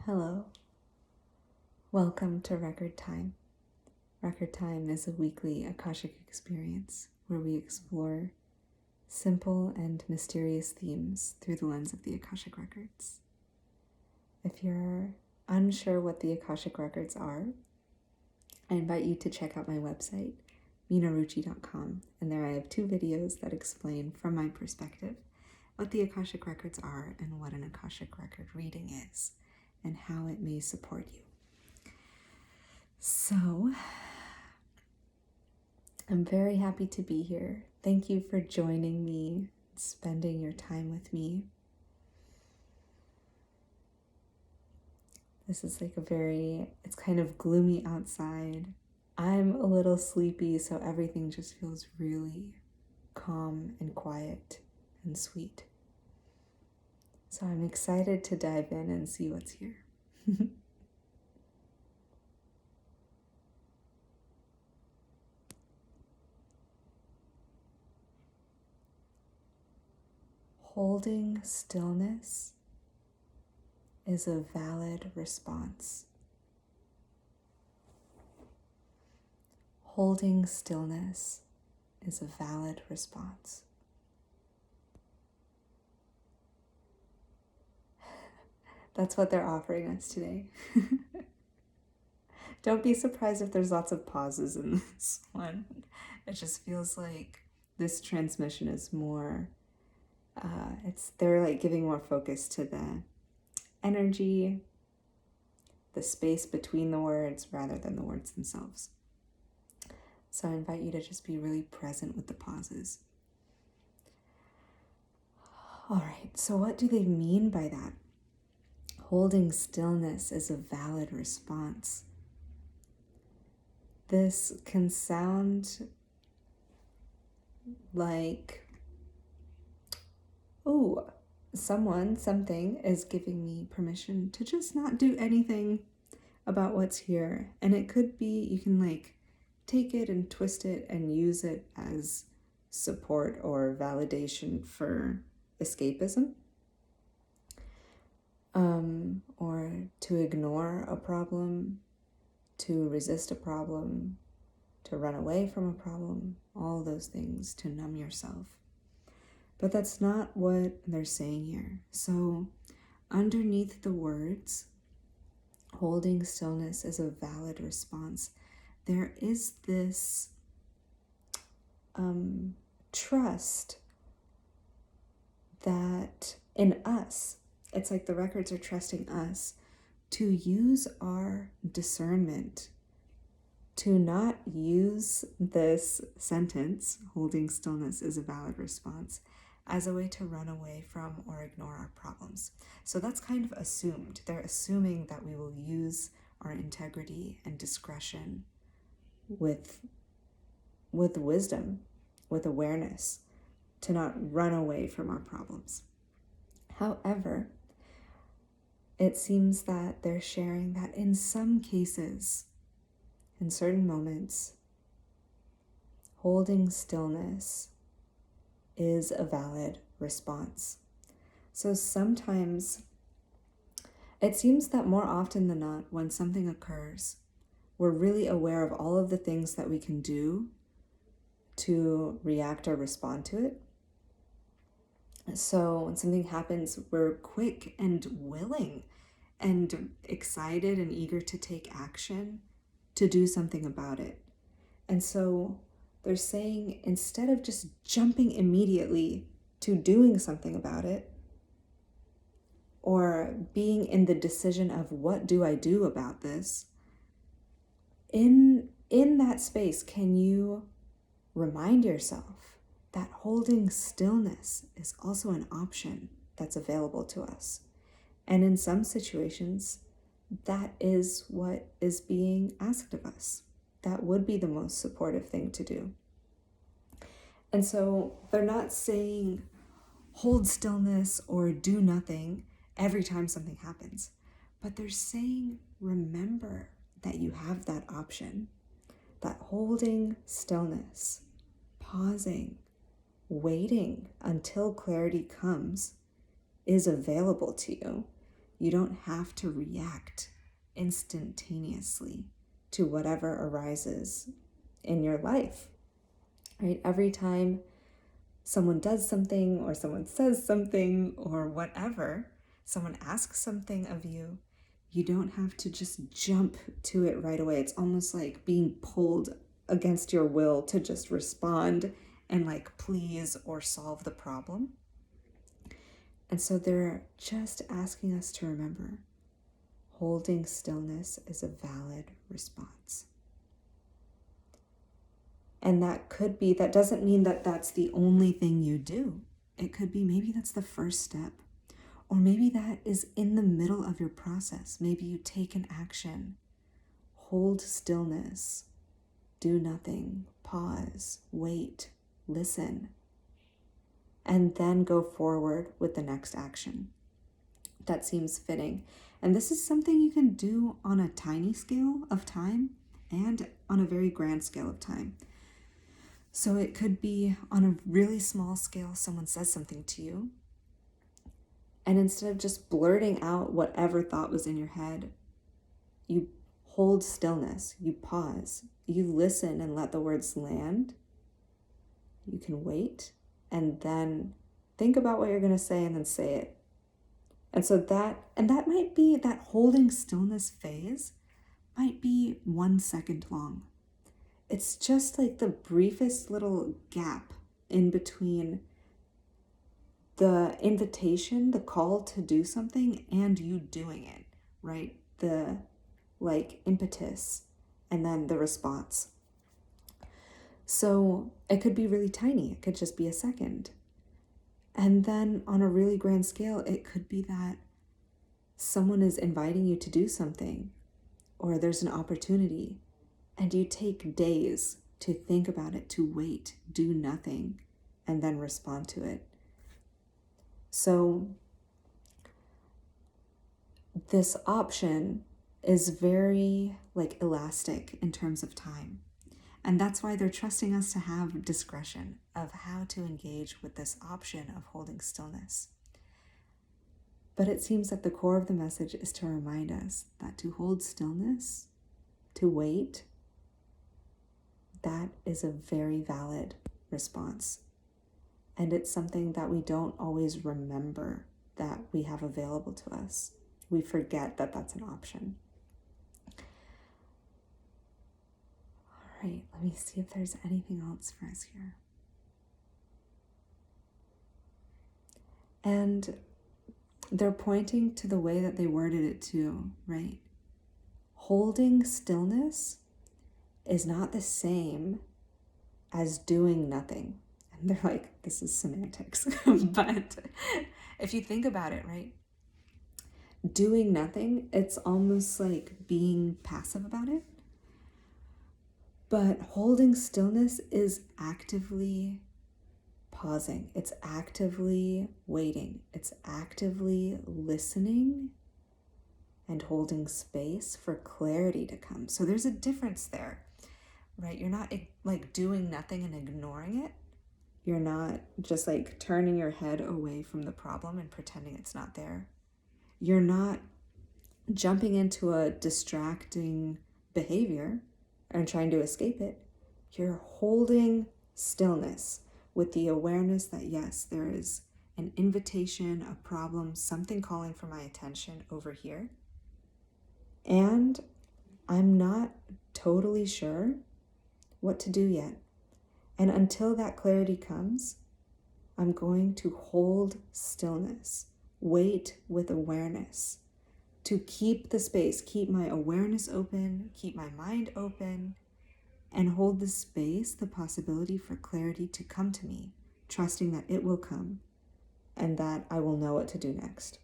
Hello. Welcome to Record Time. Record Time is a weekly Akashic experience where we explore simple and mysterious themes through the lens of the Akashic Records. If you're unsure what the Akashic Records are, I invite you to check out my website, minaruchi.com, and there I have 2 videos that explain from my perspective what the Akashic Records are and what an Akashic Record reading is, and how it may support you. So, I'm very happy to be here. Thank you for joining me, spending your time with me. This is like it's kind of gloomy outside. I'm a little sleepy, so everything just feels really calm and quiet and sweet. So I'm excited to dive in and see what's here. Holding stillness is a valid response. Holding stillness is a valid response. That's what they're offering us today. Don't be surprised if there's lots of pauses in this one. It just feels like this transmission is more, they're like giving more focus to the energy, the space between the words rather than the words themselves. So I invite you to just be really present with the pauses. All right, so what do they mean by that? Holding stillness is a valid response. This can sound like, ooh, something is giving me permission to just not do anything about what's here. And it could be, you can like take it and twist it and use it as support or validation for escapism. Or to ignore a problem, to resist a problem, to run away from a problem, all those things, to numb yourself. But that's not what they're saying here. So underneath the words, holding stillness is a valid response, there is this trust that in us, it's like the records are trusting us to use our discernment, to not use this sentence, holding stillness is a valid response, as a way to run away from or ignore our problems. So that's kind of assumed. They're assuming that we will use our integrity and discretion with wisdom, with awareness, to not run away from our problems. However, it seems that they're sharing that in some cases, in certain moments, holding stillness is a valid response. So sometimes it seems that more often than not, when something occurs, we're really aware of all of the things that we can do to react or respond to it. So when something happens, we're quick and willing and excited and eager to take action to do something about it. And so they're saying, instead of just jumping immediately to doing something about it, or being in the decision of what do I do about this, in that space, can you remind yourself that holding stillness is also an option that's available to us. And in some situations, that is what is being asked of us. That would be the most supportive thing to do. And so they're not saying hold stillness or do nothing every time something happens, but they're saying remember that you have that option, that holding stillness, pausing, waiting until clarity comes is available to you. You don't have to react instantaneously to whatever arises in your life, right? Every time someone does something or someone says something or whatever, someone asks something of you, you don't have to just jump to it right away. It's almost like being pulled against your will to just respond and like please or solve the problem. And so they're just asking us to remember, holding stillness is a valid response. And that doesn't mean that that's the only thing you do. It could be maybe that's the first step, or maybe that is in the middle of your process. Maybe you take an action, hold stillness, do nothing, pause, wait, listen, and then go forward with the next action. That seems fitting. And this is something you can do on a tiny scale of time and on a very grand scale of time. So it could be on a really small scale, someone says something to you, and instead of just blurting out whatever thought was in your head, you hold stillness, you pause, you listen and let the words land. You can wait and then think about what you're going to say and then say it. And so that might be, that holding stillness phase might be 1 second long. It's just like the briefest little gap in between the invitation, the call to do something, and you doing it, right? The like impetus and then the response. So it could be really tiny. It could just be a second. And then on a really grand scale, it could be that someone is inviting you to do something, or there's an opportunity, and you take days to think about it, to wait, do nothing, and then respond to it. So this option is very like elastic in terms of time. And that's why they're trusting us to have discretion of how to engage with this option of holding stillness. But it seems that the core of the message is to remind us that to hold stillness, to wait, that is a very valid response. And it's something that we don't always remember that we have available to us. We forget that that's an option. All right, let me see if there's anything else for us here. And they're pointing to the way that they worded it too, right? Holding stillness is not the same as doing nothing. And they're like, this is semantics. But if you think about it, right? Doing nothing, it's almost like being passive about it. But holding stillness is actively pausing. It's actively waiting. It's actively listening and holding space for clarity to come. So there's a difference there, right? You're not like doing nothing and ignoring it. You're not just like turning your head away from the problem and pretending it's not there. You're not jumping into a distracting behavior and trying to escape it. You're holding stillness with the awareness that yes, there is an invitation, a problem, something calling for my attention over here. And I'm not totally sure what to do yet. And until that clarity comes, I'm going to hold stillness, wait with awareness, to keep the space, keep my awareness open, keep my mind open, and hold the space, the possibility for clarity to come to me, trusting that it will come and that I will know what to do next.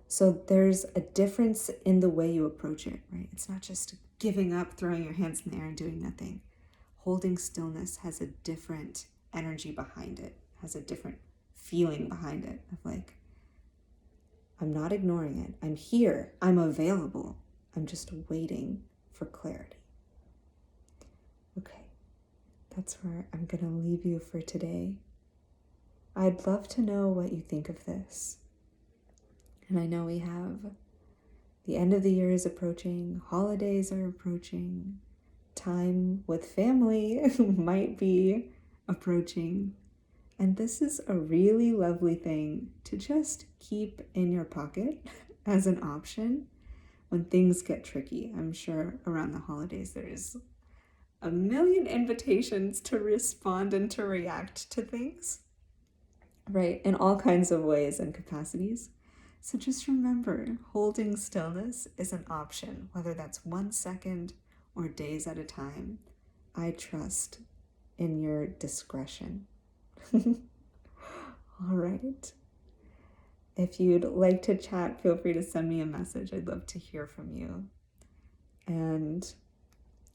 So there's a difference in the way you approach it, right? It's not just giving up, throwing your hands in the air and doing nothing. Holding stillness has a different energy behind it, has a different feeling behind it of like, I'm not ignoring it. I'm here. I'm available. I'm just waiting for clarity. Okay, that's where I'm going to leave you for today. I'd love to know what you think of this. And I know we have the end of the year is approaching, holidays are approaching, time with family might be approaching. And this is a really lovely thing to just keep in your pocket as an option when things get tricky. I'm sure around the holidays there's a million invitations to respond and to react to things, right? In all kinds of ways and capacities. So just remember, holding stillness is an option, whether that's 1 second or days at a time. I trust in your discretion. All right. If you'd like to chat, feel free to send me a message. I'd love to hear from you. And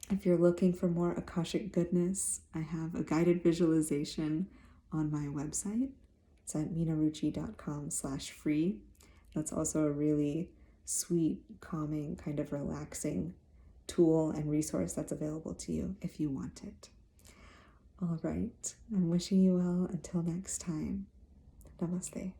if you're looking for more Akashic goodness, I have a guided visualization on my website. It's at minaruchi.com/free. That's also a really sweet, calming, kind of relaxing tool and resource that's available to you if you want it. All right. I'm wishing you well until next time. Namaste.